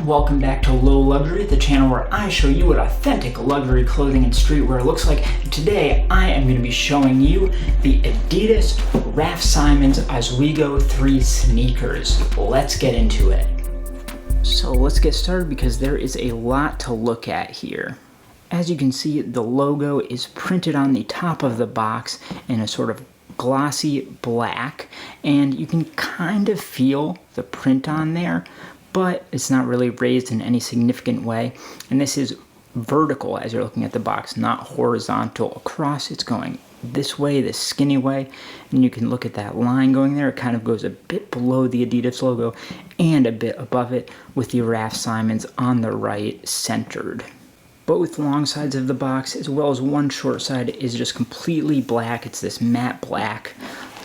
welcome back to Low Luxury, the channel where I show you what authentic luxury clothing and streetwear looks like. Today I am going to be showing you the Adidas RAF Simons Ozweego III sneakers. Let's get into it. So let's get started because there is a lot to look at here. As you can see, the logo is printed on the top of the box in a sort of glossy black, and you can kind of feel the print on there, but it's not really raised in any significant way. And this is vertical as you're looking at the box, not horizontal across. It's going this way, this skinny way, and you can look at that line going there. It kind of goes a bit below the Adidas logo and a bit above it, with the RAF Simons on the right centered. Both long sides of the box, as well as one short side, is just completely black. It's this matte black.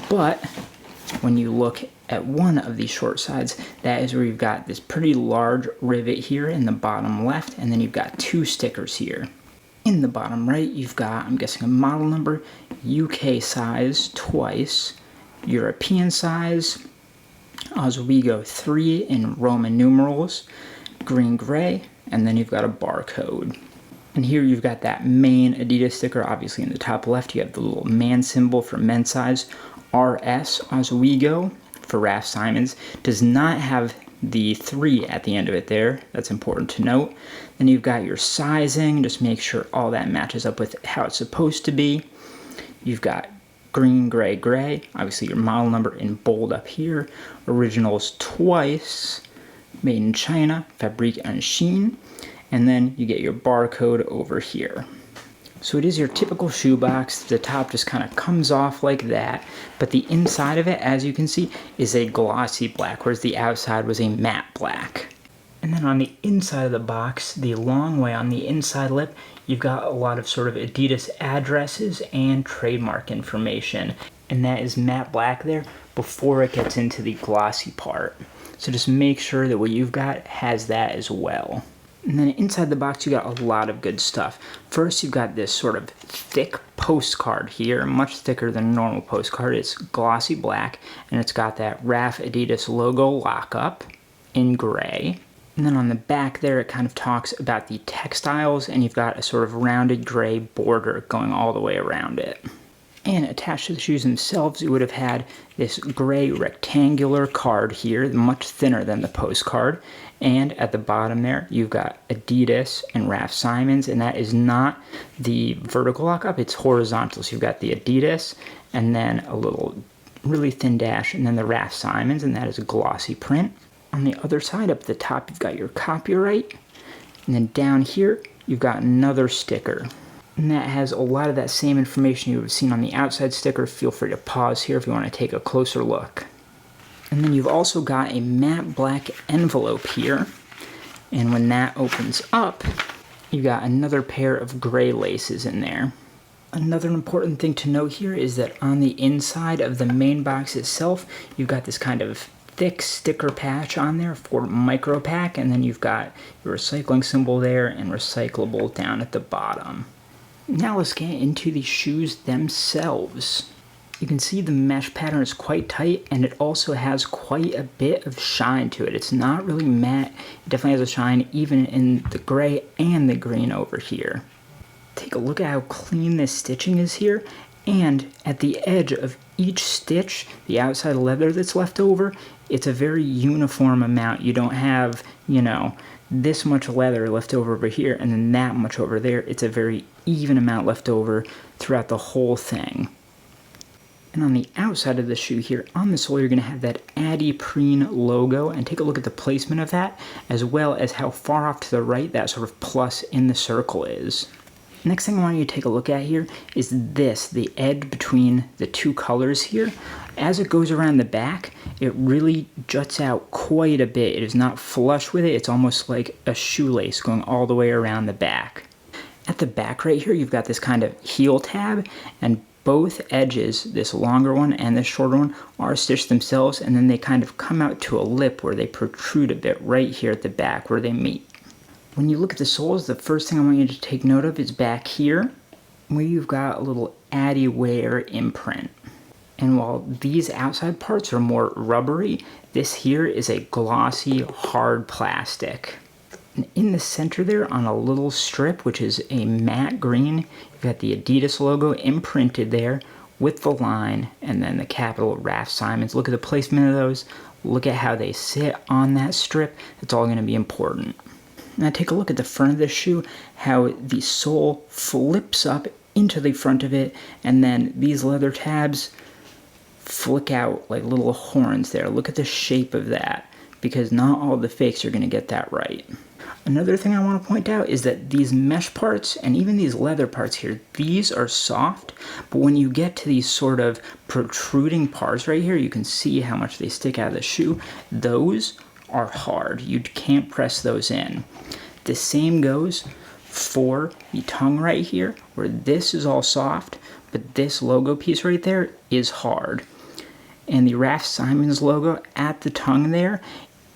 But when you look at one of these short sides, that is where you've got this pretty large rivet here in the bottom left, and then you've got two stickers here. In the bottom right, you've got, I'm guessing, a model number, UK size twice, European size, Ozweego III in Roman numerals, green gray, and then you've got a barcode. And here you've got that main Adidas sticker. Obviously in the top left you have the little man symbol for men's size. RS Ozweego for RAF Simons does not have the 3 at the end of it there. That's important to note. Then you've got your sizing. Just make sure all that matches up with how it's supposed to be. You've got green, gray, gray. Obviously your model number in bold up here. Originals twice. Made in China. Fabrique and Shein. And then you get your barcode over here. So it is your typical shoebox. The top just kind of comes off like that, but the inside of it, as you can see, is a glossy black, whereas the outside was a matte black. And then on the inside of the box, the long way on the inside lip, you've got a lot of sort of Adidas addresses and trademark information. And that is matte black there before it gets into the glossy part. So just make sure that what you've got has that as well. And then inside the box, you got a lot of good stuff. First, you've got this sort of thick postcard here, much thicker than a normal postcard. It's glossy black, and it's got that RAF Adidas logo lockup in gray. And then on the back there, it kind of talks about the textiles, and you've got a sort of rounded gray border going all the way around it. And attached to the shoes themselves, you would have had this gray rectangular card here, much thinner than the postcard. And at the bottom there, you've got Adidas and RAF Simons, and that is not the vertical lockup, it's horizontal. So you've got the Adidas, and then a little really thin dash, and then the RAF Simons, and that is a glossy print. On the other side, up at the top, you've got your copyright, and then down here, you've got another sticker. And that has a lot of that same information you would have seen on the outside sticker. Feel free to pause here if you want to take a closer look. And then you've also got a matte black envelope here. And when that opens up, you've got another pair of gray laces in there. Another important thing to note here is that on the inside of the main box itself, you've got this kind of thick sticker patch on there for micro pack, and then you've got your recycling symbol there and recyclable down at the bottom. Now let's get into the shoes themselves. You can see the mesh pattern is quite tight, and it also has quite a bit of shine to it. It's not really matte, it definitely has a shine even in the gray and the green over here. Take a look at how clean this stitching is here, and at the edge of each stitch, the outside leather that's left over, it's a very uniform amount. You don't have, this much leather left over here and then that much over there. It's a very even amount left over throughout the whole thing. And on the outside of the shoe here, on the sole, you're going to have that Adiprene logo, and take a look at the placement of that, as well as how far off to the right that sort of plus in the circle is. Next thing I want you to take a look at here is this, the edge between the two colors here. As it goes around the back, it really juts out quite a bit. It is not flush with it. It's almost like a shoelace going all the way around the back. At the back right here, you've got this kind of heel tab, and both edges, this longer one and this shorter one, are stitched themselves, and then they kind of come out to a lip where they protrude a bit right here at the back where they meet. When you look at the soles, the first thing I want you to take note of is back here, where you've got a little Adiwear imprint. And while these outside parts are more rubbery, this here is a glossy, hard plastic. And in the center there on a little strip, which is a matte green, you've got the Adidas logo imprinted there with the line and then the capital Raf Simons. Look at the placement of those. Look at how they sit on that strip. It's all going to be important. Now take a look at the front of the shoe, how the sole flips up into the front of it, and then these leather tabs flick out like little horns there. Look at the shape of that, because not all the fakes are going to get that right. Another thing I want to point out is that these mesh parts and even these leather parts here, these are soft, but when you get to these sort of protruding parts right here, you can see how much they stick out of the shoe. Those are hard. You can't press those in. The same goes for the tongue right here, where this is all soft, but this logo piece right there is hard. And the Raf Simons logo at the tongue there,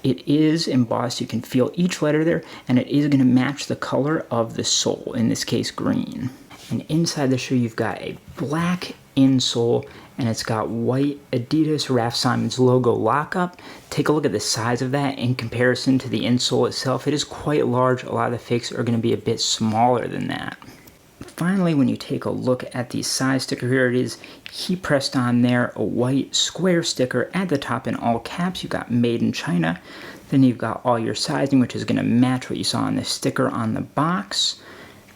it is embossed. You can feel each letter there, and it is going to match the color of the sole, in this case green. And inside the shoe you've got a black insole, and it's got white Adidas Raf Simons logo lockup. Take a look at the size of that in comparison to the insole itself. It is quite large. A lot of the fakes are going to be a bit smaller than that. Finally, when you take a look at the size sticker here, it is heat pressed on there, a white square sticker at the top in all caps. You've got made in China. Then you've got all your sizing, which is going to match what you saw on the sticker on the box.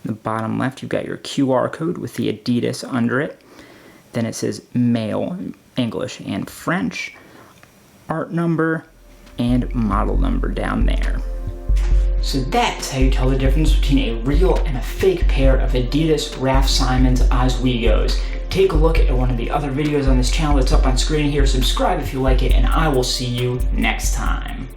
In the bottom left, you've got your QR code with the Adidas under it. Then it says male, English, and French, art number, and model number down there. So that's how you tell the difference between a real and a fake pair of Adidas Raf Simons Ozweegos. Take a look at one of the other videos on this channel that's up on screen here. Subscribe if you like it, and I will see you next time.